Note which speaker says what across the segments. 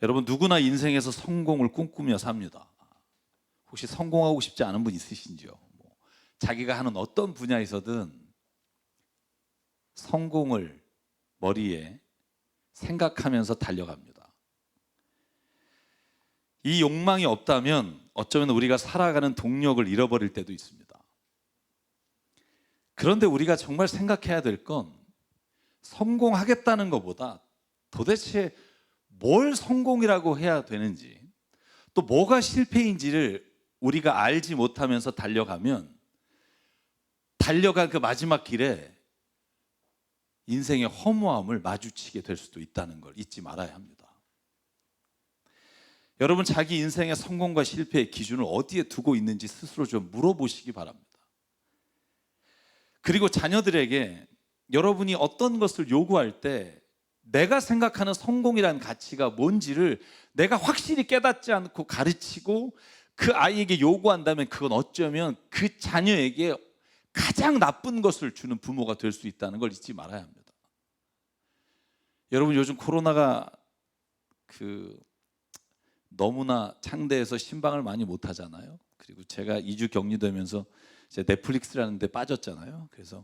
Speaker 1: 여러분 누구나 인생에서 성공을 꿈꾸며 삽니다. 혹시 성공하고 싶지 않은 분 있으신지요? 자기가 하는 어떤 분야에서든 성공을 머리에 생각하면서 달려갑니다. 이 욕망이 없다면 어쩌면 우리가 살아가는 동력을 잃어버릴 때도 있습니다. 그런데 우리가 정말 생각해야 될 건 성공하겠다는 것보다 도대체 뭘 성공이라고 해야 되는지, 또 뭐가 실패인지를 우리가 알지 못하면서 달려가면 달려간 그 마지막 길에 인생의 허무함을 마주치게 될 수도 있다는 걸 잊지 말아야 합니다. 여러분, 자기 인생의 성공과 실패의 기준을 어디에 두고 있는지 스스로 좀 물어보시기 바랍니다. 그리고 자녀들에게 여러분이 어떤 것을 요구할 때 내가 생각하는 성공이라는 가치가 뭔지를 내가 확실히 깨닫지 않고 가르치고 그 아이에게 요구한다면 그건 어쩌면 그 자녀에게 가장 나쁜 것을 주는 부모가 될 수 있다는 걸 잊지 말아야 합니다. 여러분, 요즘 코로나가 너무나 창대해서 신방을 많이 못 하잖아요. 그리고 제가 2주 격리되면서 제 넷플릭스라는 데 빠졌잖아요. 그래서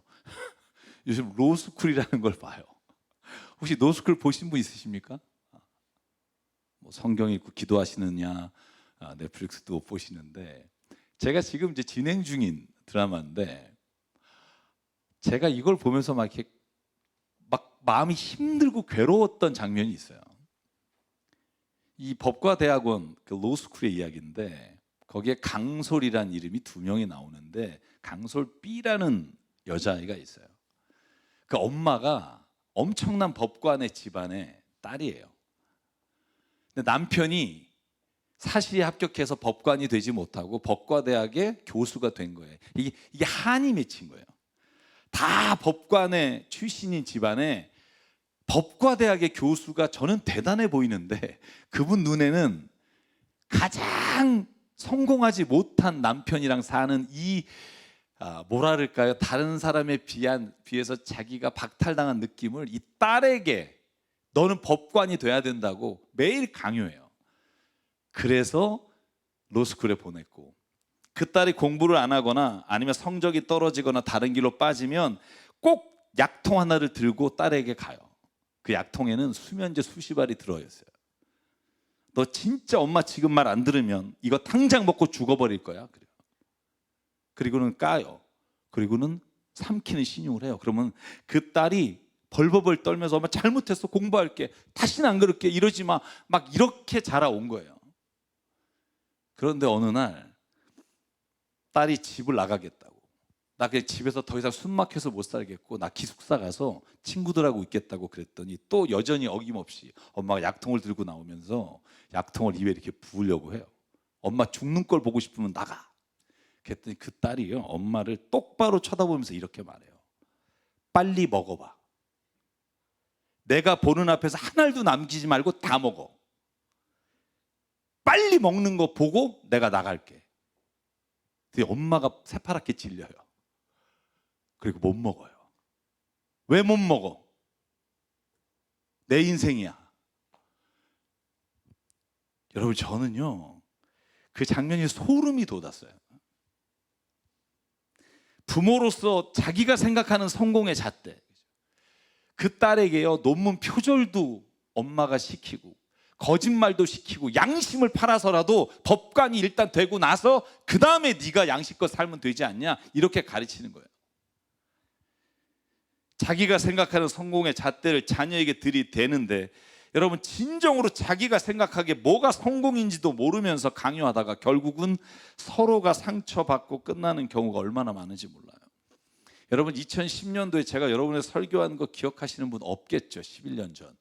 Speaker 1: 요즘 로스쿨이라는 걸 봐요. 혹시 로스쿨 보신 분 있으십니까? 성경 읽고 기도하시느냐, 넷플릭스도 못 보시는데, 제가 지금 이제 진행 중인 드라마인데 제가 이걸 보면서 막 마음이 힘들고 괴로웠던 장면이 있어요. 이 법과 대학원 그 로스쿨의 이야기인데 거기에 강솔이라는 이름이 2명이 나오는데 강솔 B라는 여자아이가 있어요. 그 엄마가 엄청난 법관의 집안의 딸이에요. 근데 남편이 사시에 합격해서 법관이 되지 못하고 법과대학의 교수가 된 거예요. 이게 한이 맺힌 거예요. 다 법관의 출신인 집안에 법과대학의 교수가 저는 대단해 보이는데 그분 눈에는 가장 성공하지 못한 남편이랑 사는 뭐랄까요, 다른 사람에 비해서 자기가 박탈당한 느낌을 이 딸에게 너는 법관이 돼야 된다고 매일 강요해요. 그래서 로스쿨에 보냈고, 그 딸이 공부를 안 하거나 아니면 성적이 떨어지거나 다른 길로 빠지면 꼭 약통 하나를 들고 딸에게 가요. 그 약통에는 수면제 수십 알이 들어있어요. 너 진짜 엄마 지금 말 안 들으면 이거 당장 먹고 죽어버릴 거야. 그리고는 까요. 그리고는 삼키는 신용을 해요. 그러면 그 딸이 벌벌벌 떨면서 엄마 잘못했어, 공부할게, 다시는 안 그럴게, 이러지 마, 막 이렇게 자라온 거예요. 그런데 어느 날 딸이 집을 나가겠다고, 나 그냥 집에서 더 이상 숨 막혀서 못 살겠고 나 기숙사 가서 친구들하고 있겠다고 그랬더니 또 여전히 어김없이 엄마가 약통을 들고 나오면서 약통을 입에 이렇게 부으려고 해요. 엄마 죽는 걸 보고 싶으면 나가. 그랬더니 그 딸이요, 엄마를 똑바로 쳐다보면서 이렇게 말해요. 빨리 먹어봐. 내가 보는 앞에서 한 알도 남기지 말고 다 먹어. 빨리 먹는 거 보고 내가 나갈게. 근데 엄마가 새파랗게 질려요. 그리고 못 먹어요. 왜 못 먹어? 내 인생이야. 여러분, 저는요 그 장면이 소름이 돋았어요. 부모로서 자기가 생각하는 성공의 잣대, 그 딸에게요 논문 표절도 엄마가 시키고 거짓말도 시키고 양심을 팔아서라도 법관이 일단 되고 나서 그 다음에 네가 양심껏 살면 되지 않냐, 이렇게 가르치는 거예요. 자기가 생각하는 성공의 잣대를 자녀에게 들이대는데, 여러분 진정으로 자기가 생각하기에 뭐가 성공인지도 모르면서 강요하다가 결국은 서로가 상처받고 끝나는 경우가 얼마나 많은지 몰라요. 여러분 2010년도에 제가 여러분의 설교한 거 기억하시는 분 없겠죠? 11년 전.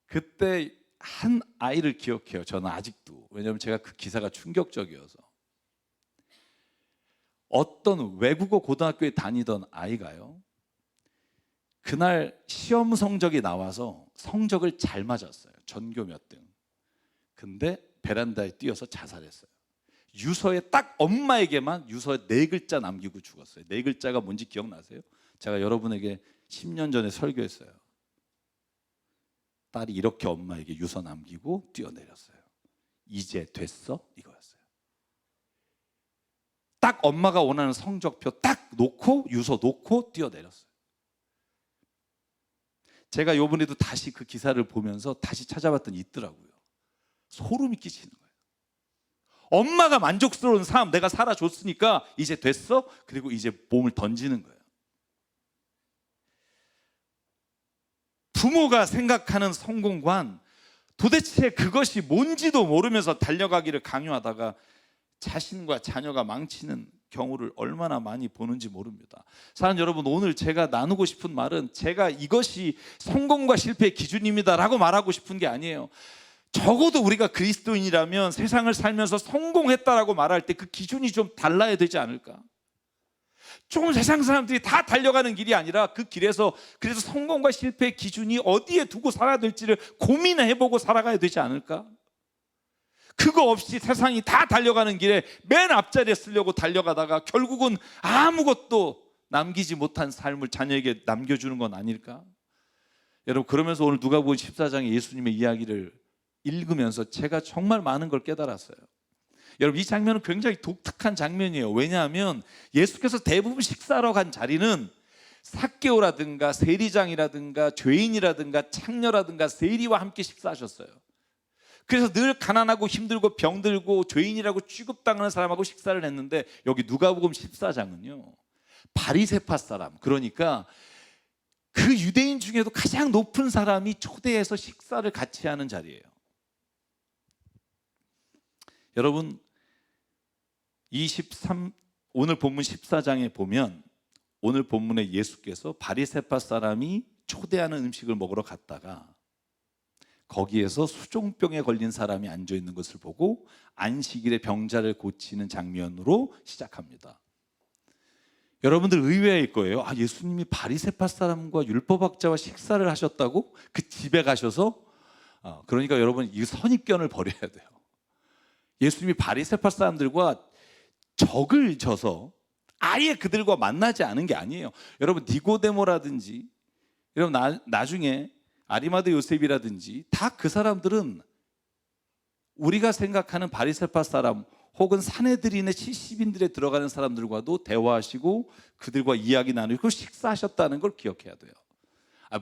Speaker 1: 그때 한 아이를 기억해요. 저는 아직도. 왜냐하면 제가 그 기사가 충격적이어서. 어떤 외국어 고등학교에 다니던 아이가요, 그날 시험 성적이 나와서 성적을 잘 맞았어요. 전교 몇 등. 근데 베란다에 뛰어서 자살했어요. 유서에 딱 엄마에게만 유서에 4글자 남기고 죽었어요. 4글자가 뭔지 기억나세요? 제가 여러분에게 10년 전에 설교했어요. 딸이 이렇게 엄마에게 유서 남기고 뛰어내렸어요. 이제 됐어? 이거였어요. 딱 엄마가 원하는 성적표 딱 놓고 유서 놓고 뛰어내렸어요. 제가 요번에도 다시 그 기사를 보면서 다시 찾아봤더니 있더라고요. 소름이 끼치는 거예요. 엄마가 만족스러운 삶 내가 살아줬으니까 이제 됐어? 그리고 이제 몸을 던지는 거예요. 부모가 생각하는 성공관, 도대체 그것이 뭔지도 모르면서 달려가기를 강요하다가 자신과 자녀가 망치는 경우를 얼마나 많이 보는지 모릅니다. 사랑하는 여러분, 오늘 제가 나누고 싶은 말은 제가 이것이 성공과 실패의 기준입니다라고 말하고 싶은 게 아니에요. 적어도 우리가 그리스도인이라면 세상을 살면서 성공했다라고 말할 때 그 기준이 좀 달라야 되지 않을까? 조금 세상 사람들이 다 달려가는 길이 아니라 그 길에서 그래서 성공과 실패의 기준이 어디에 두고 살아야 될지를 고민해보고 살아가야 되지 않을까? 그거 없이 세상이 다 달려가는 길에 맨 앞자리에 쓰려고 달려가다가 결국은 아무것도 남기지 못한 삶을 자녀에게 남겨주는 건 아닐까? 여러분, 그러면서 오늘 누가복음 14장의 예수님의 이야기를 읽으면서 제가 정말 많은 걸 깨달았어요. 여러분, 이 장면은 굉장히 독특한 장면이에요. 왜냐하면 예수께서 대부분 식사하러 간 자리는 삭개오라든가 세리장이라든가 죄인이라든가 창녀라든가 세리와 함께 식사하셨어요. 그래서 늘 가난하고 힘들고 병들고 죄인이라고 취급당하는 사람하고 식사를 했는데, 여기 누가복음 14장은요 바리새파 사람, 그러니까 그 유대인 중에도 가장 높은 사람이 초대해서 식사를 같이 하는 자리예요. 여러분, 오늘 본문 14장에 보면 오늘 본문에 예수께서 바리새파 사람이 초대하는 음식을 먹으러 갔다가 거기에서 수종병에 걸린 사람이 앉아 있는 것을 보고 안식일에 병자를 고치는 장면으로 시작합니다. 여러분들 의외일 거예요. 예수님이 바리새파 사람과 율법학자와 식사를 하셨다고? 그 집에 가셔서? 그러니까 여러분, 이 선입견을 버려야 돼요. 예수님이 바리새파 사람들과 적을 져서 아예 그들과 만나지 않은 게 아니에요. 여러분, 니고데모라든지 여러분 나중에 아리마대 요셉이라든지 다 그 사람들은 우리가 생각하는 바리새파 사람 혹은 사내들인의 70인들에 들어가는 사람들과도 대화하시고 그들과 이야기 나누고 식사하셨다는 걸 기억해야 돼요.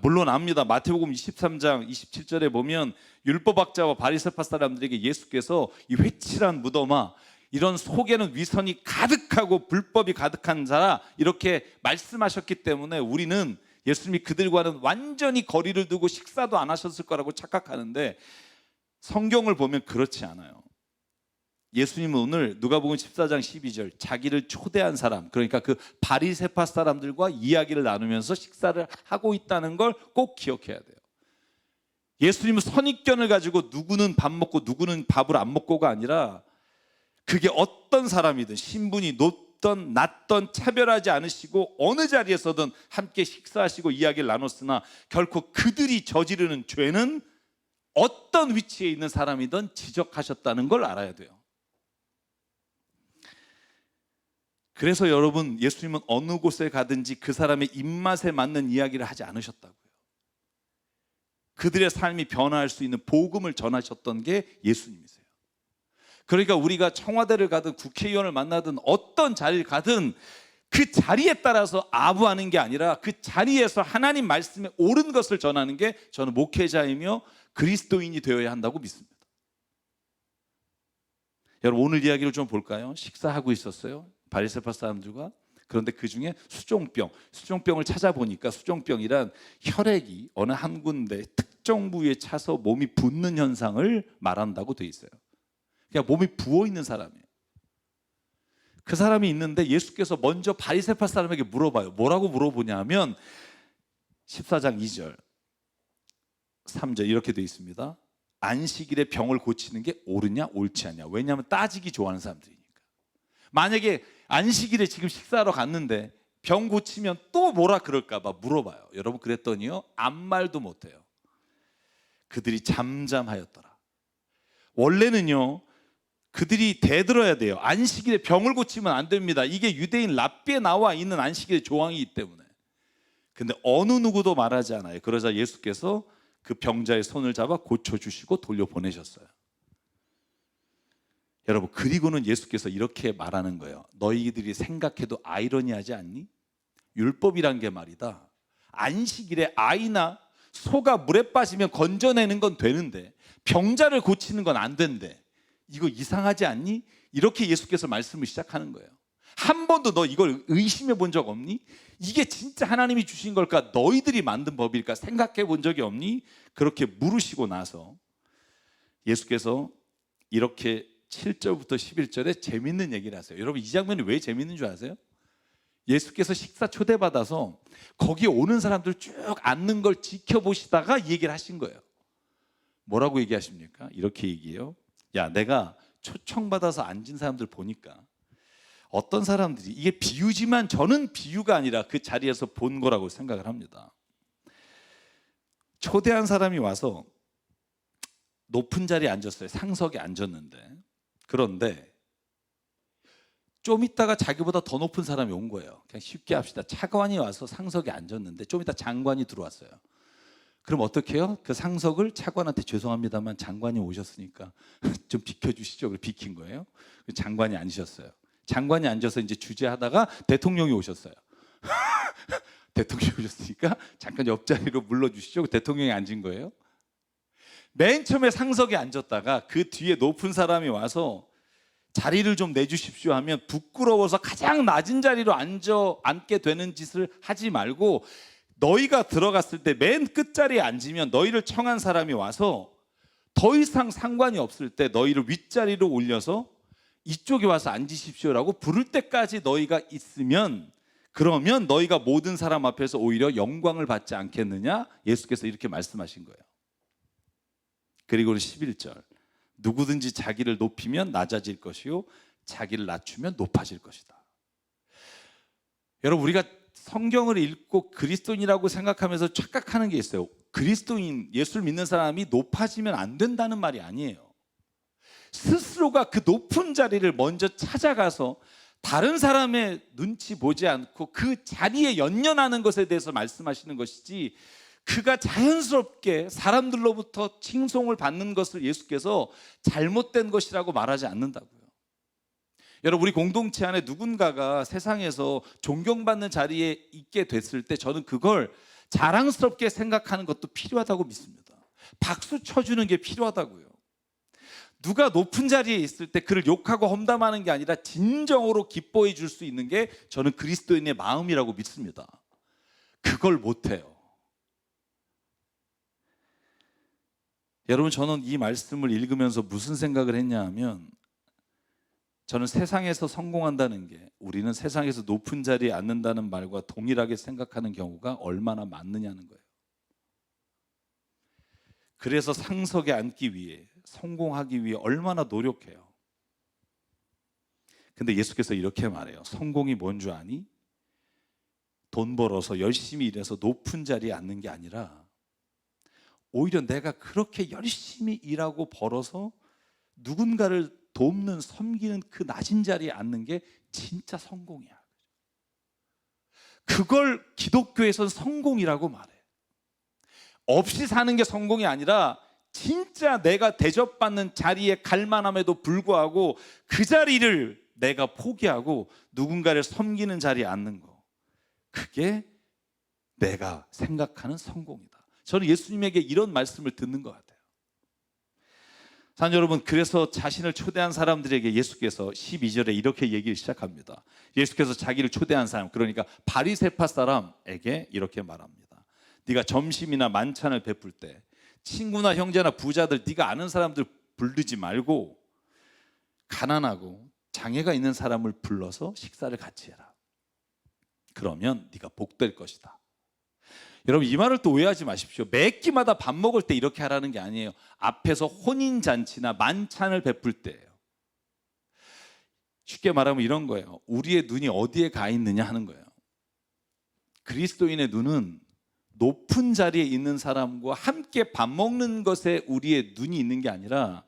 Speaker 1: 물론 압니다. 마태복음 23장 27절에 보면 율법학자와 바리새파 사람들에게 예수께서 이 회칠한 무덤아, 이런 속에는 위선이 가득하고 불법이 가득한 자라, 이렇게 말씀하셨기 때문에 우리는 예수님이 그들과는 완전히 거리를 두고 식사도 안 하셨을 거라고 착각하는데, 성경을 보면 그렇지 않아요. 예수님은 오늘 누가복음 14장 12절 자기를 초대한 사람, 그러니까 그 바리새파 사람들과 이야기를 나누면서 식사를 하고 있다는 걸 꼭 기억해야 돼요. 예수님은 선입견을 가지고 누구는 밥 먹고 누구는 밥을 안 먹고가 아니라, 그게 어떤 사람이든 신분이 높든 낮든 차별하지 않으시고 어느 자리에서든 함께 식사하시고 이야기를 나눴으나 결코 그들이 저지르는 죄는 어떤 위치에 있는 사람이든 지적하셨다는 걸 알아야 돼요. 그래서 여러분, 예수님은 어느 곳에 가든지 그 사람의 입맛에 맞는 이야기를 하지 않으셨다고요. 그들의 삶이 변화할 수 있는 복음을 전하셨던 게 예수님이세요. 그러니까 우리가 청와대를 가든 국회의원을 만나든 어떤 자리를 가든 그 자리에 따라서 아부하는 게 아니라 그 자리에서 하나님 말씀에 옳은 것을 전하는 게 저는 목회자이며 그리스도인이 되어야 한다고 믿습니다. 여러분, 오늘 이야기를 좀 볼까요? 식사하고 있었어요, 바리새파 사람들과. 그런데 그 중에 수종병을 찾아보니까 수종병이란 혈액이 어느 한 군데 특정 부위에 차서 몸이 붓는 현상을 말한다고 돼 있어요. 그냥 몸이 부어 있는 사람이에요. 그 사람이 있는데 예수께서 먼저 바리새파 사람에게 물어봐요. 뭐라고 물어보냐면 14장 2절 3절 이렇게 돼 있습니다. 안식일에 병을 고치는 게 옳으냐 옳지 않냐. 왜냐하면 따지기 좋아하는 사람들이니까. 만약에 안식일에 지금 식사하러 갔는데 병 고치면 또 뭐라 그럴까 봐 물어봐요. 여러분, 그랬더니요, 아무 말도 못해요. 그들이 잠잠하였더라. 원래는요, 그들이 대들어야 돼요. 안식일에 병을 고치면 안 됩니다. 이게 유대인 랍비에 나와 있는 안식일의 조항이기 때문에. 근데 어느 누구도 말하지 않아요. 그러자 예수께서 그 병자의 손을 잡아 고쳐주시고 돌려보내셨어요. 여러분, 그리고는 예수께서 이렇게 말하는 거예요. 너희들이 생각해도 아이러니하지 않니? 율법이란 게 말이다, 안식일에 아이나 소가 물에 빠지면 건져내는 건 되는데 병자를 고치는 건 안 된대. 이거 이상하지 않니? 이렇게 예수께서 말씀을 시작하는 거예요. 한 번도 너 이걸 의심해 본 적 없니? 이게 진짜 하나님이 주신 걸까? 너희들이 만든 법일까? 생각해 본 적이 없니? 그렇게 물으시고 나서 예수께서 이렇게 7절부터 11절에 재밌는 얘기를 하세요. 여러분, 이 장면이 왜 재밌는 줄 아세요? 예수께서 식사 초대받아서 거기에 오는 사람들 쭉 앉는 걸 지켜보시다가 이 얘기를 하신 거예요. 뭐라고 얘기하십니까? 이렇게 얘기해요. 야, 내가 초청받아서 앉은 사람들 보니까 어떤 사람들이, 이게 비유지만 저는 비유가 아니라 그 자리에서 본 거라고 생각을 합니다. 초대한 사람이 와서 높은 자리에 앉았어요. 상석에 앉았는데, 그런데 좀 있다가 자기보다 더 높은 사람이 온 거예요. 그냥 쉽게 합시다. 차관이 와서 상석에 앉았는데 좀 있다 장관이 들어왔어요. 그럼 어떻게 해요? 그 상석을 차관한테 죄송합니다만 장관이 오셨으니까 좀 비켜주시죠. 그래서 비킨 거예요. 장관이 앉으셨어요. 장관이 앉아서 이제 주재하다가 대통령이 오셨어요. 대통령이 오셨으니까 잠깐 옆자리로 물러주시죠. 대통령이 앉은 거예요. 맨 처음에 상석에 앉았다가 그 뒤에 높은 사람이 와서 자리를 좀 내주십시오 하면 부끄러워서 가장 낮은 자리로 앉게 되는 짓을 하지 말고, 너희가 들어갔을 때 맨 끝자리에 앉으면 너희를 청한 사람이 와서 더 이상 상관이 없을 때 너희를 윗자리로 올려서 이쪽에 와서 앉으십시오라고 부를 때까지 너희가 있으면, 그러면 너희가 모든 사람 앞에서 오히려 영광을 받지 않겠느냐? 예수께서 이렇게 말씀하신 거예요. 그리고는 11절, 누구든지 자기를 높이면 낮아질 것이요 자기를 낮추면 높아질 것이다. 여러분, 우리가 성경을 읽고 그리스도인이라고 생각하면서 착각하는 게 있어요. 그리스도인, 예수를 믿는 사람이 높아지면 안 된다는 말이 아니에요. 스스로가 그 높은 자리를 먼저 찾아가서 다른 사람의 눈치 보지 않고 그 자리에 연연하는 것에 대해서 말씀하시는 것이지, 그가 자연스럽게 사람들로부터 칭송을 받는 것을 예수께서 잘못된 것이라고 말하지 않는다고요. 여러분, 우리 공동체 안에 누군가가 세상에서 존경받는 자리에 있게 됐을 때 저는 그걸 자랑스럽게 생각하는 것도 필요하다고 믿습니다. 박수 쳐주는 게 필요하다고요. 누가 높은 자리에 있을 때 그를 욕하고 험담하는 게 아니라 진정으로 기뻐해 줄 수 있는 게 저는 그리스도인의 마음이라고 믿습니다. 그걸 못해요. 여러분, 저는 이 말씀을 읽으면서 무슨 생각을 했냐 하면, 저는 세상에서 성공한다는 게 우리는 세상에서 높은 자리에 앉는다는 말과 동일하게 생각하는 경우가 얼마나 많느냐는 거예요. 그래서 상석에 앉기 위해, 성공하기 위해 얼마나 노력해요. 근데 예수께서 이렇게 말해요. 성공이 뭔 줄 아니? 돈 벌어서 열심히 일해서 높은 자리에 앉는 게 아니라 오히려 내가 그렇게 열심히 일하고 벌어서 누군가를 돕는, 섬기는 그 낮은 자리에 앉는 게 진짜 성공이야. 그걸 기독교에서는 성공이라고 말해. 없이 사는 게 성공이 아니라 진짜 내가 대접받는 자리에 갈 만함에도 불구하고 그 자리를 내가 포기하고 누군가를 섬기는 자리에 앉는 거, 그게 내가 생각하는 성공이다. 저는 예수님에게 이런 말씀을 듣는 것 같아요. 사랑하는 여러분, 그래서 자신을 초대한 사람들에게 예수께서 12절에 이렇게 얘기를 시작합니다. 예수께서 자기를 초대한 사람, 그러니까 바리새파 사람에게 이렇게 말합니다. 네가 점심이나 만찬을 베풀 때 친구나 형제나 부자들, 네가 아는 사람들 부르지 말고 가난하고 장애가 있는 사람을 불러서 식사를 같이 해라. 그러면 네가 복될 것이다. 여러분, 이 말을 또 오해하지 마십시오. 매 끼마다 밥 먹을 때 이렇게 하라는 게 아니에요. 앞에서 혼인잔치나 만찬을 베풀 때예요. 쉽게 말하면 이런 거예요. 우리의 눈이 어디에 가 있느냐 하는 거예요. 그리스도인의 눈은 높은 자리에 있는 사람과 함께 밥 먹는 것에 우리의 눈이 있는 게 아니라,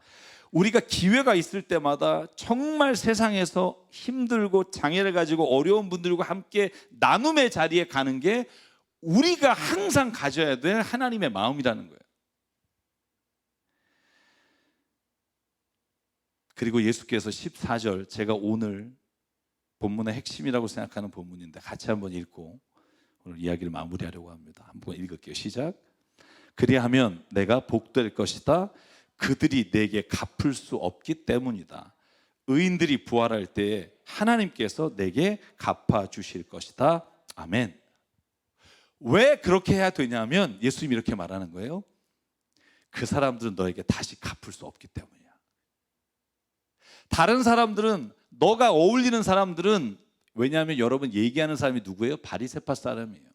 Speaker 1: 우리가 기회가 있을 때마다 정말 세상에서 힘들고 장애를 가지고 어려운 분들과 함께 나눔의 자리에 가는 게 우리가 항상 가져야 될 하나님의 마음이라는 거예요. 그리고 예수께서 14절, 제가 오늘 본문의 핵심이라고 생각하는 본문인데 같이 한번 읽고 오늘 이야기를 마무리하려고 합니다. 한번 읽을게요. 시작. 그리하면 내가 복될 것이다. 그들이 내게 갚을 수 없기 때문이다. 의인들이 부활할 때에 하나님께서 내게 갚아주실 것이다. 아멘. 왜 그렇게 해야 되냐면 예수님이 이렇게 말하는 거예요. 그 사람들은 너에게 다시 갚을 수 없기 때문이야. 다른 사람들은, 너가 어울리는 사람들은, 왜냐하면 여러분 얘기하는 사람이 누구예요? 바리새파 사람이에요.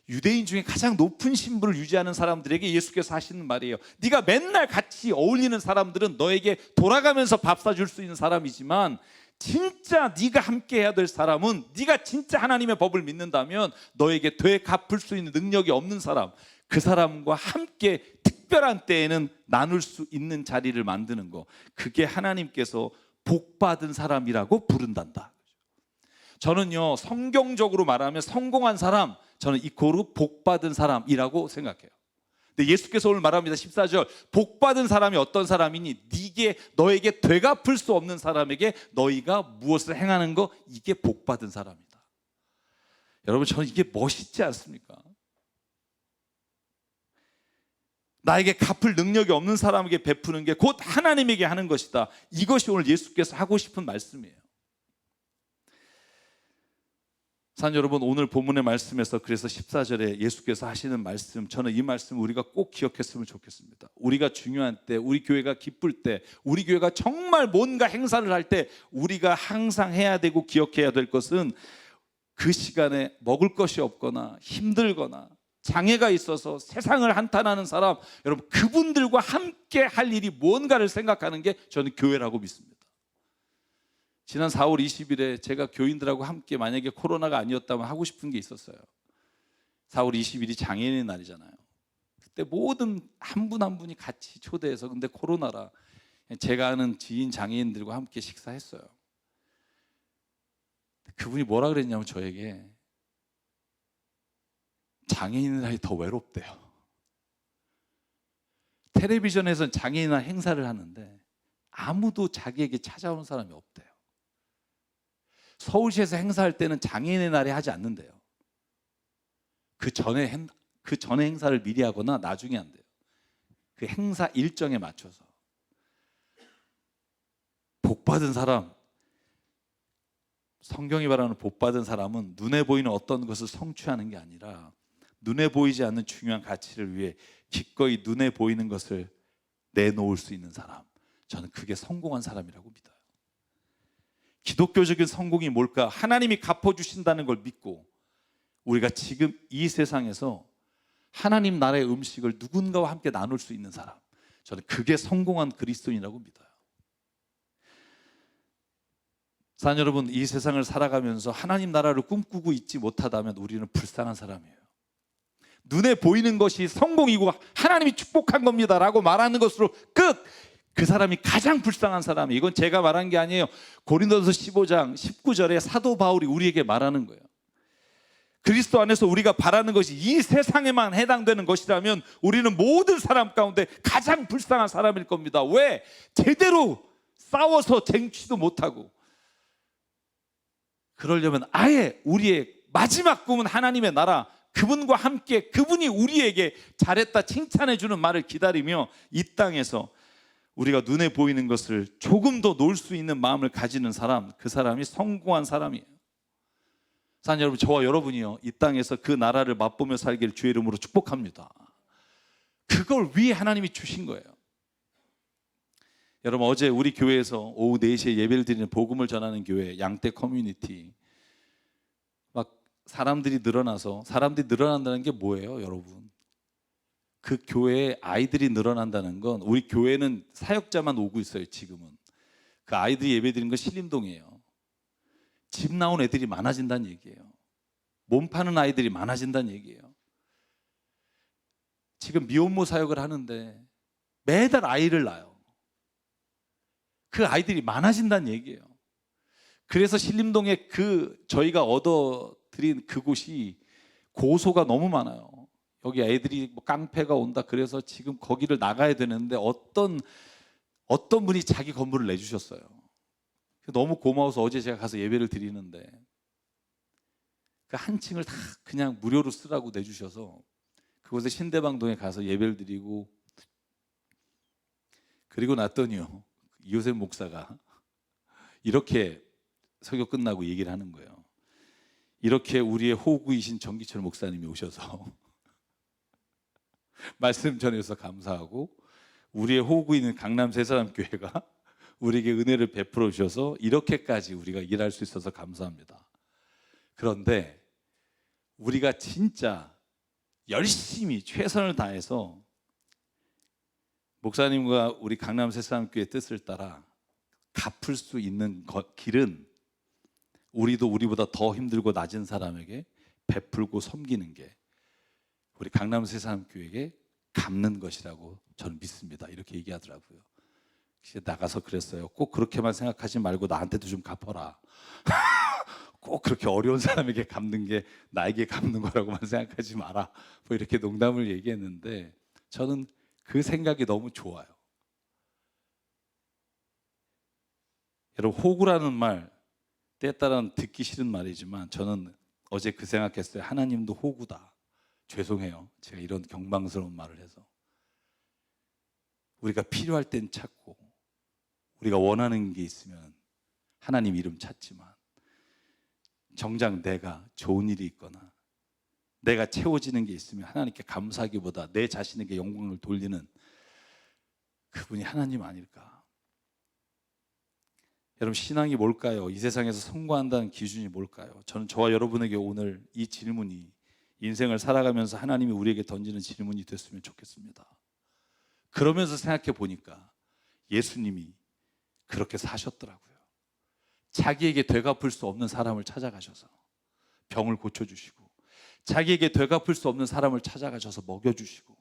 Speaker 1: 유대인 중에 가장 높은 신분을 유지하는 사람들에게 예수께서 하시는 말이에요. 네가 맨날 같이 어울리는 사람들은 너에게 돌아가면서 밥 사줄 수 있는 사람이지만 진짜 네가 함께 해야 될 사람은, 네가 진짜 하나님의 법을 믿는다면 너에게 되갚을 수 있는 능력이 없는 사람, 그 사람과 함께 특별한 때에는 나눌 수 있는 자리를 만드는 거, 그게 하나님께서 복받은 사람이라고 부른단다. 저는요, 성경적으로 말하면 성공한 사람, 저는 이코르 복받은 사람이라고 생각해요. 근데 예수께서 오늘 말합니다. 14절, 복받은 사람이 어떤 사람이니? 너에게 되갚을 수 없는 사람에게 너희가 무엇을 행하는 거, 이게 복받은 사람이다. 여러분, 저는 이게 멋있지 않습니까? 나에게 갚을 능력이 없는 사람에게 베푸는 게 곧 하나님에게 하는 것이다. 이것이 오늘 예수께서 하고 싶은 말씀이에요. 사랑하는 여러분, 오늘 본문의 말씀에서 그래서 14절에 예수께서 하시는 말씀, 저는 이 말씀 우리가 꼭 기억했으면 좋겠습니다. 우리가 중요한 때, 우리 교회가 기쁠 때, 우리 교회가 정말 뭔가 행사를 할 때 우리가 항상 해야 되고 기억해야 될 것은, 그 시간에 먹을 것이 없거나 힘들거나 장애가 있어서 세상을 한탄하는 사람, 여러분 그분들과 함께 할 일이 뭔가를 생각하는 게 저는 교회라고 믿습니다. 지난 4월 20일에 제가 교인들하고 함께, 만약에 코로나가 아니었다면 하고 싶은 게 있었어요. 4월 20일이 장애인의 날이잖아요. 그때 모든 한 분 한 분이 같이 초대해서, 근데 코로나라 제가 아는 지인 장애인들과 함께 식사했어요. 그분이 뭐라 그랬냐면 저에게, 장애인의 날이 더 외롭대요. 텔레비전에서는 장애인의 날 행사를 하는데 아무도 자기에게 찾아오는 사람이 없대요. 서울시에서 행사할 때는 장애인의 날에 하지 않는데요. 그 전에 행사를 미리 하거나 나중에 한대요. 그 행사 일정에 맞춰서. 복받은 사람, 성경이 말하는 복받은 사람은 눈에 보이는 어떤 것을 성취하는 게 아니라 눈에 보이지 않는 중요한 가치를 위해 기꺼이 눈에 보이는 것을 내놓을 수 있는 사람, 저는 그게 성공한 사람이라고 믿어요. 기독교적인 성공이 뭘까? 하나님이 갚아주신다는 걸 믿고 우리가 지금 이 세상에서 하나님 나라의 음식을 누군가와 함께 나눌 수 있는 사람, 저는 그게 성공한 그리스도인이라고 믿어요. 사랑하는 여러분, 이 세상을 살아가면서 하나님 나라를 꿈꾸고 있지 못하다면 우리는 불쌍한 사람이에요. 눈에 보이는 것이 성공이고 하나님이 축복한 겁니다 라고 말하는 것으로 끝! 그 사람이 가장 불쌍한 사람이에요. 이건 제가 말한 게 아니에요. 고린도서 15장 19절에 사도 바울이 우리에게 말하는 거예요. 그리스도 안에서 우리가 바라는 것이 이 세상에만 해당되는 것이라면 우리는 모든 사람 가운데 가장 불쌍한 사람일 겁니다. 왜? 제대로 싸워서 쟁취도 못하고, 그러려면 아예 우리의 마지막 꿈은 하나님의 나라, 그분과 함께, 그분이 우리에게 잘했다 칭찬해 주는 말을 기다리며 이 땅에서 우리가 눈에 보이는 것을 조금 더 놓을 수 있는 마음을 가지는 사람, 그 사람이 성공한 사람이에요. 사랑하는 여러분, 저와 여러분이요, 이 땅에서 그 나라를 맛보며 살기를 주의 이름으로 축복합니다. 그걸 위해 하나님이 주신 거예요. 여러분, 어제 우리 교회에서 오후 4시에 예배를 드리는 복음을 전하는 교회 양떼 커뮤니티, 막 사람들이 늘어난다는 게 뭐예요, 여러분? 그 교회에 아이들이 늘어난다는 건, 우리 교회는 사역자만 오고 있어요. 지금은 그 아이들이 예배 드리는 건 신림동이에요. 집 나온 애들이 많아진다는 얘기예요. 몸 파는 아이들이 많아진다는 얘기예요. 지금 미혼모 사역을 하는데 매달 아이를 낳아요. 그 아이들이 많아진다는 얘기예요. 그래서 신림동에 저희가 얻어드린 그곳이 고소가 너무 많아요. 여기 애들이 깡패가 온다 그래서 지금 거기를 나가야 되는데 어떤 어떤 분이 자기 건물을 내주셨어요. 너무 고마워서 어제 제가 가서 예배를 드리는데 그 한 층을 다 그냥 무료로 쓰라고 내주셔서 그곳에 신대방동에 가서 예배를 드리고, 그리고 났더니요, 이호셉 목사가 이렇게 설교 끝나고 얘기를 하는 거예요. 이렇게 우리의 호구이신 정기철 목사님이 오셔서 말씀 전해서 감사하고, 우리의 호구인 강남 새사람교회가 우리에게 은혜를 베풀어 주셔서 이렇게까지 우리가 일할 수 있어서 감사합니다. 그런데 우리가 진짜 열심히 최선을 다해서 목사님과 우리 강남 새사람교회 뜻을 따라 갚을 수 있는 길은 우리도 우리보다 더 힘들고 낮은 사람에게 베풀고 섬기는 게 우리 강남 새사람교회에게 갚는 것이라고 저는 믿습니다. 이렇게 얘기하더라고요. 나가서 그랬어요. 꼭 그렇게만 생각하지 말고 나한테도 좀 갚아라. 꼭 그렇게 어려운 사람에게 갚는 게 나에게 갚는 거라고만 생각하지 마라. 뭐 이렇게 농담을 얘기했는데 저는 그 생각이 너무 좋아요. 여러분, 호구라는 말 때에 따라는 듣기 싫은 말이지만 저는 어제 그 생각했어요. 하나님도 호구다. 죄송해요, 제가 이런 경망스러운 말을 해서. 우리가 필요할 땐 찾고 우리가 원하는 게 있으면 하나님 이름 찾지만, 정작 내가 좋은 일이 있거나 내가 채워지는 게 있으면 하나님께 감사하기보다 내 자신에게 영광을 돌리는 그분이 하나님 아닐까. 여러분, 신앙이 뭘까요? 이 세상에서 성공한다는 기준이 뭘까요? 저는 저와 여러분에게 오늘 이 질문이 인생을 살아가면서 하나님이 우리에게 던지는 질문이 됐으면 좋겠습니다. 그러면서 생각해 보니까 예수님이 그렇게 사셨더라고요. 자기에게 되갚을 수 없는 사람을 찾아가셔서 병을 고쳐주시고, 자기에게 되갚을 수 없는 사람을 찾아가셔서 먹여주시고,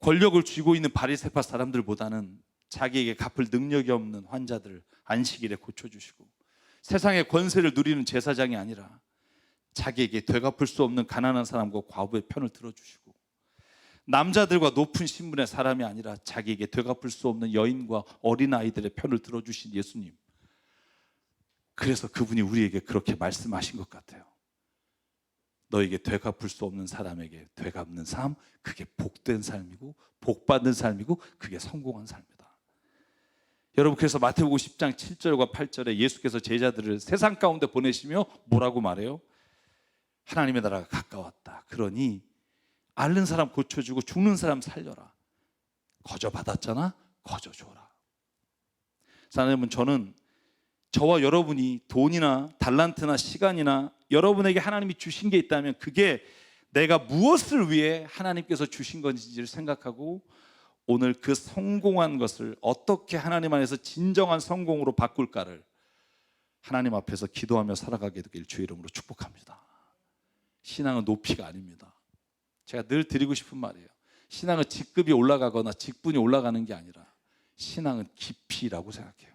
Speaker 1: 권력을 쥐고 있는 바리새파 사람들보다는 자기에게 갚을 능력이 없는 환자들 안식일에 고쳐주시고, 세상의 권세를 누리는 제사장이 아니라 자기에게 되갚을 수 없는 가난한 사람과 과부의 편을 들어주시고, 남자들과 높은 신분의 사람이 아니라 자기에게 되갚을 수 없는 여인과 어린아이들의 편을 들어주신 예수님. 그래서 그분이 우리에게 그렇게 말씀하신 것 같아요. 너에게 되갚을 수 없는 사람에게 되갚는 삶, 그게 복된 삶이고 복받는 삶이고 그게 성공한 삶이다. 여러분, 그래서 마태복음 10장 7절과 8절에 예수께서 제자들을 세상 가운데 보내시며 뭐라고 말해요? 하나님의 나라가 가까웠다. 그러니 앓는 사람 고쳐주고 죽는 사람 살려라. 거저 받았잖아, 거저 줘라. 사랑하는 여러분, 저는 저와 여러분이 돈이나 달란트나 시간이나 여러분에게 하나님이 주신 게 있다면 그게 내가 무엇을 위해 하나님께서 주신 건지를 생각하고 오늘 그 성공한 것을 어떻게 하나님 안에서 진정한 성공으로 바꿀까를 하나님 앞에서 기도하며 살아가게 되길 주의 이름으로 축복합니다. 신앙은 높이가 아닙니다. 제가 늘 드리고 싶은 말이에요. 신앙은 직급이 올라가거나 직분이 올라가는 게 아니라 신앙은 깊이라고 생각해요.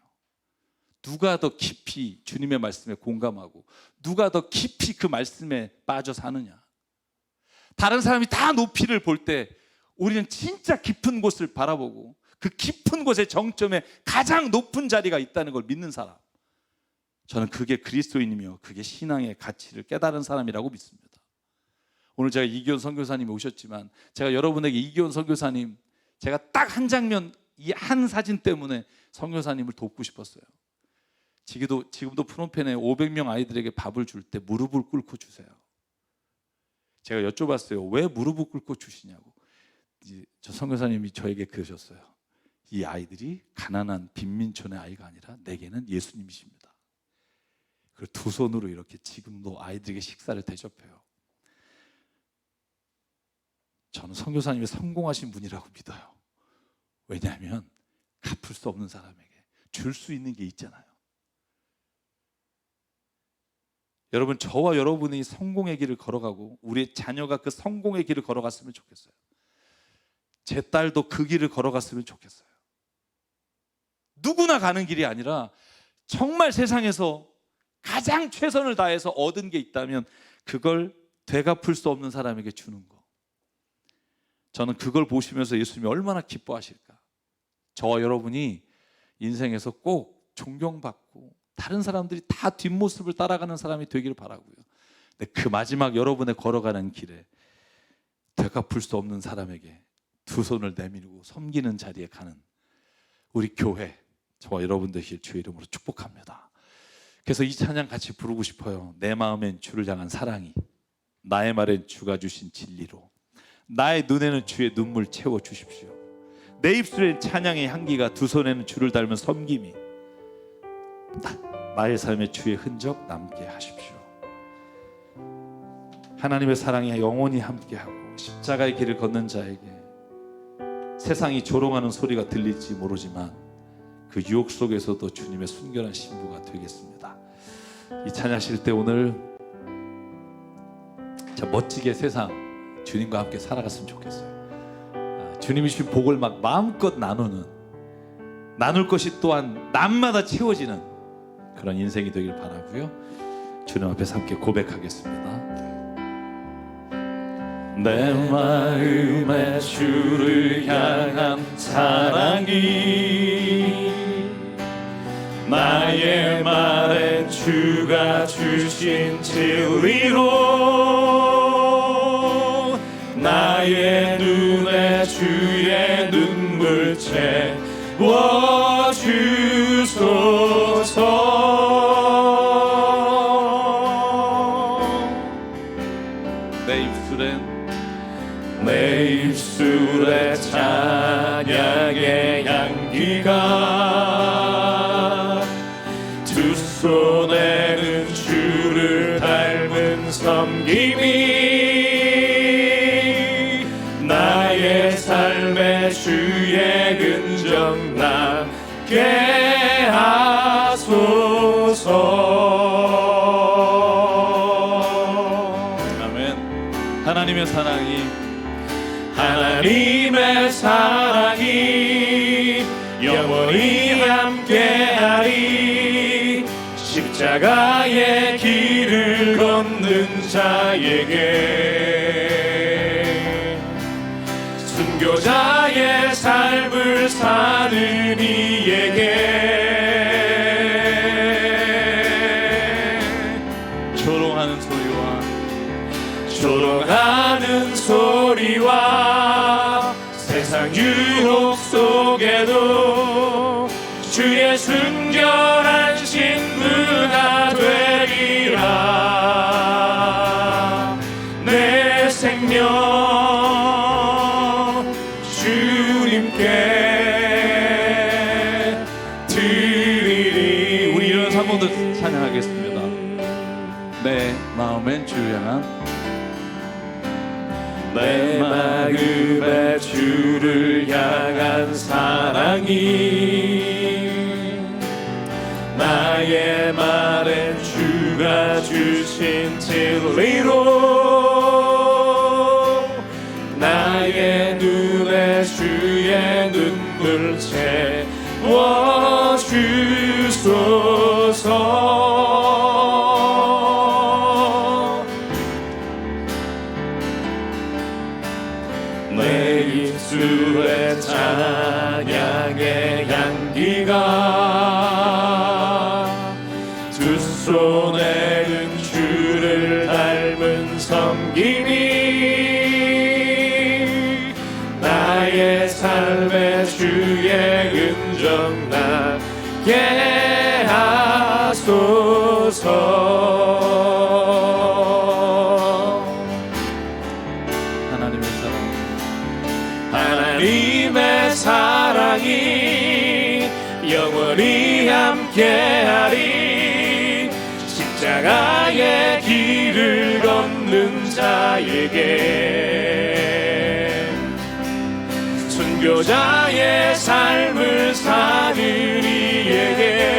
Speaker 1: 누가 더 깊이 주님의 말씀에 공감하고 누가 더 깊이 그 말씀에 빠져 사느냐. 다른 사람이 다 높이를 볼 때 우리는 진짜 깊은 곳을 바라보고 그 깊은 곳의 정점에 가장 높은 자리가 있다는 걸 믿는 사람, 저는 그게 그리스도인이며 그게 신앙의 가치를 깨달은 사람이라고 믿습니다. 오늘 제가 이기원 선교사님이 오셨지만 제가 여러분에게 이기원 선교사님, 제가 딱 한 장면, 이 한 사진 때문에 선교사님을 돕고 싶었어요. 지금도 프놈펜에 500명 아이들에게 밥을 줄 때 무릎을 꿇고 주세요. 제가 여쭤봤어요. 왜 무릎을 꿇고 주시냐고. 저 선교사님이 저에게 그러셨어요. 이 아이들이 가난한 빈민촌의 아이가 아니라 내게는 예수님이십니다. 그리고 두 손으로 이렇게 지금도 아이들에게 식사를 대접해요. 저는 선교사님이 성공하신 분이라고 믿어요. 왜냐하면 갚을 수 없는 사람에게 줄 수 있는 게 있잖아요. 여러분, 저와 여러분이 성공의 길을 걸어가고 우리의 자녀가 그 성공의 길을 걸어갔으면 좋겠어요. 제 딸도 그 길을 걸어갔으면 좋겠어요. 누구나 가는 길이 아니라 정말 세상에서 가장 최선을 다해서 얻은 게 있다면 그걸 되갚을 수 없는 사람에게 주는 거. 저는 그걸 보시면서 예수님이 얼마나 기뻐하실까. 저와 여러분이 인생에서 꼭 존경받고 다른 사람들이 다 뒷모습을 따라가는 사람이 되기를 바라고요. 근데 그 마지막 여러분의 걸어가는 길에 되갚을 수 없는 사람에게 두 손을 내밀고 섬기는 자리에 가는 우리 교회, 저와 여러분 되실 주의 이름으로 축복합니다. 그래서 이 찬양 같이 부르고 싶어요. 내 마음엔 주를 향한 사랑이, 나의 말엔 주가 주신 진리로, 나의 눈에는 주의 눈물 채워 주십시오. 내 입술엔 찬양의 향기가, 두 손에는 주를 닮은 섬김이, 나의 삶에 주의 흔적 남게 하십시오. 하나님의 사랑이 영원히 함께하고 십자가의 길을 걷는 자에게 세상이 조롱하는 소리가 들릴지 모르지만 그 유혹 속에서도 주님의 순결한 신부가 되겠습니다. 이 찬양하실 때 오늘 자 멋지게 세상 주님과 함께 살아갔으면 좋겠어요. 주님이 주신 복을 막 마음껏 나눌 것이 또한 날마다 채워지는 그런 인생이 되길 바라고요. 주님 앞에서 함께 고백하겠습니다. 내 마음에 주를 향한 사랑이, 나의 말에 주가 주신 진리로, 나의 눈에 주의 눈물 채워 주소서. 내 입술에 찬양의 향기가, 두 손에는 주를 닮은 섬김이, 나의 삶에 주의 흔적 나게 하소서. 아멘. 하나님의 사랑이 영원히 함께하리. 십자가의 길을 걷는 자에게, 순교자의 삶을 사는 이에게, 조롱하는 소리와 세상 유혹 속에도 주의 순결한 신부가 되리라. 내 생명 주님께 드리리. 우리 일어나서 한 번 더 찬양하겠습니다. 내 마음엔 주를 향한, 내 마음에 주를 향한 사랑이, 나의 말엔 주가 주신 진리로, 나의 눈에 주의 눈물 채워 주소서. 내 입술에 찬양의 향기가, 두 손에는 주를 닮은 섬김이, 나의 삶에 주의 흔적 나게 하소서. 하나님의 사랑이 영원히 함께하리. 십자가의 길을 걷는 자에게, 순교자의 삶을 사는 이에게,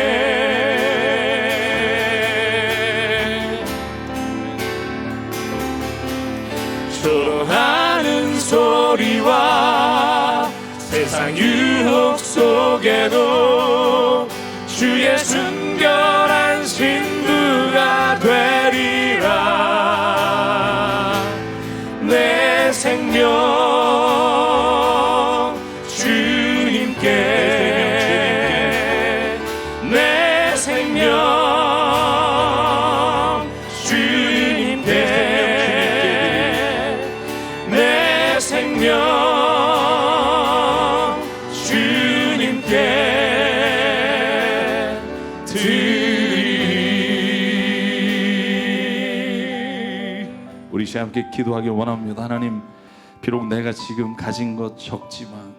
Speaker 1: 조롱하는 소리와 세상 유혹 속에도 주의 순결한 신부가 되리라. 내 생명 주님께 시간 함께 기도하길 원합니다. 하나님, 비록 내가 지금 가진 것 적지만,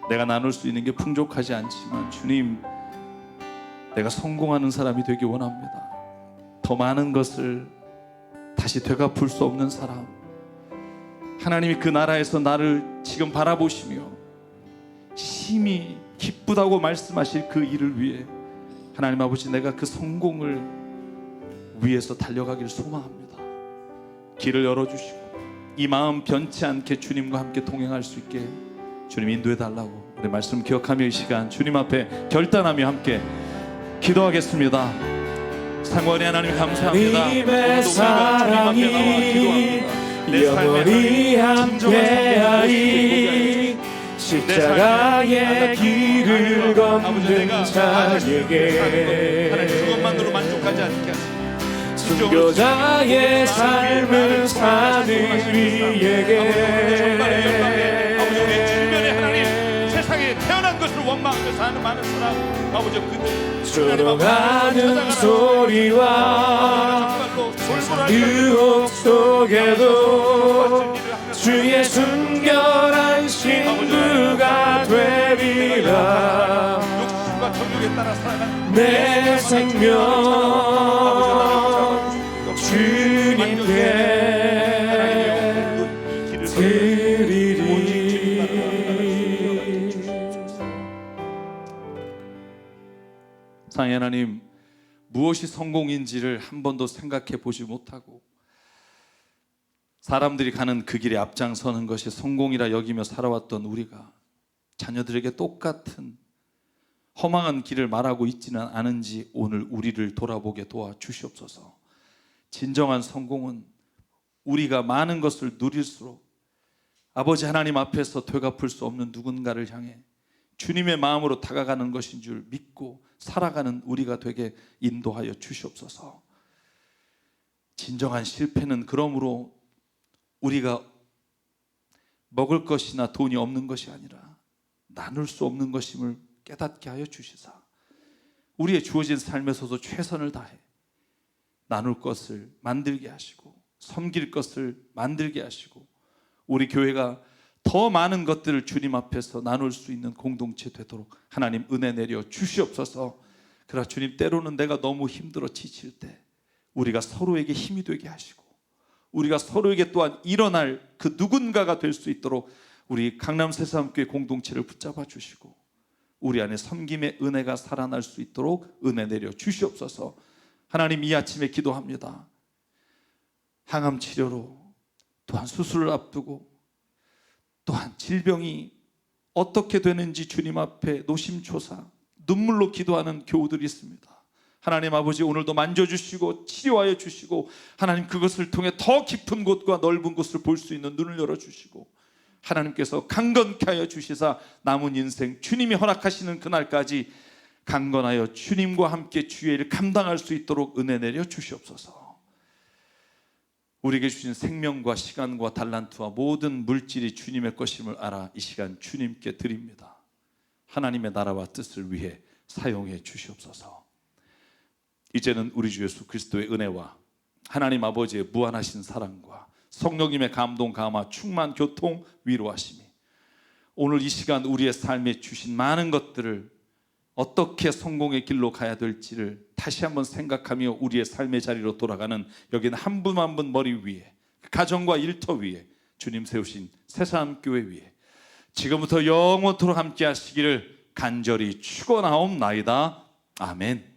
Speaker 1: 내가 나눌 수 있는 게 풍족하지 않지만, 주님, 내가 성공하는 사람이 되기 원합니다. 더 많은 것을 다시 되갚을 수 없는 사람, 하나님이 그 나라에서 나를 지금 바라보시며 심히 기쁘다고 말씀하실 그 일을 위해 하나님 아버지, 내가 그 성공을 위해서 달려가길 소망합니다. 길을 열어주시고 이 마음 변치 않게 주님과 함께 동행할 수 있게 주님 인도해 달라고 우리 말씀 기억하며 이 시간 주님 앞에 결단하며 함께 기도하겠습니다. 상원의 하나님 감사합니다.
Speaker 2: 하나님의 사랑이 영원히 함께하리. 십자가의 길을 걷는 자에게
Speaker 1: 하나님 그것만으로 만족하지 않게 하시고
Speaker 2: 순교자의 삶을 사는 우리에게
Speaker 1: 아버지, 우리 주변에 하나님 세상에 태어난 것을 원망하며 사는 많은 사람, 아버지 그들
Speaker 2: 조롱하는 소리와 유혹 속에도 주의 순결한 신부가 되리라.
Speaker 1: 욕심과 정욕에 따라 살아가는
Speaker 2: 내 생명 주님께 드리리.
Speaker 1: 사랑의 하나님, 무엇이 성공인지를 한 번도 생각해 보지 못하고 사람들이 가는 그 길에 앞장서는 것이 성공이라 여기며 살아왔던 우리가 자녀들에게 똑같은 허망한 길을 말하고 있지는 않은지 오늘 우리를 돌아보게 도와주시옵소서. 진정한 성공은 우리가 많은 것을 누릴수록 아버지 하나님 앞에서 되갚을 수 없는 누군가를 향해 주님의 마음으로 다가가는 것인 줄 믿고 살아가는 우리가 되게 인도하여 주시옵소서. 진정한 실패는 그러므로 우리가 먹을 것이나 돈이 없는 것이 아니라 나눌 수 없는 것임을 깨닫게 하여 주시사 우리의 주어진 삶에서도 최선을 다해 나눌 것을 만들게 하시고 섬길 것을 만들게 하시고 우리 교회가 더 많은 것들을 주님 앞에서 나눌 수 있는 공동체 되도록 하나님 은혜 내려 주시옵소서. 그러나 주님, 때로는 내가 너무 힘들어 지칠 때 우리가 서로에게 힘이 되게 하시고 우리가 서로에게 또한 일어날 그 누군가가 될 수 있도록 우리 강남 새삼교회 공동체를 붙잡아 주시고 우리 안에 섬김의 은혜가 살아날 수 있도록 은혜 내려 주시옵소서. 하나님, 이 아침에 기도합니다. 항암 치료로 또한 수술을 앞두고 또한 질병이 어떻게 되는지 주님 앞에 노심초사 눈물로 기도하는 교우들이 있습니다. 하나님 아버지, 오늘도 만져주시고 치료하여 주시고 하나님 그것을 통해 더 깊은 곳과 넓은 곳을 볼 수 있는 눈을 열어주시고 하나님께서 강건케 하여 주시사 남은 인생 주님이 허락하시는 그날까지 강건하여 주님과 함께 주의 일을 감당할 수 있도록 은혜 내려 주시옵소서. 우리에게 주신 생명과 시간과 달란트와 모든 물질이 주님의 것임을 알아 이 시간 주님께 드립니다. 하나님의 나라와 뜻을 위해 사용해 주시옵소서. 이제는 우리 주 예수 그리스도의 은혜와 하나님 아버지의 무한하신 사랑과 성령님의 감동, 감화, 충만, 교통, 위로하심이 오늘 이 시간 우리의 삶에 주신 많은 것들을 어떻게 성공의 길로 가야 될지를 다시 한번 생각하며 우리의 삶의 자리로 돌아가는 여기는 한 분 한 분 머리 위에 가정과 일터 위에 주님 세우신 새삼교회 위에 지금부터 영원토록 함께 하시기를 간절히 축원하옵나이다. 아멘.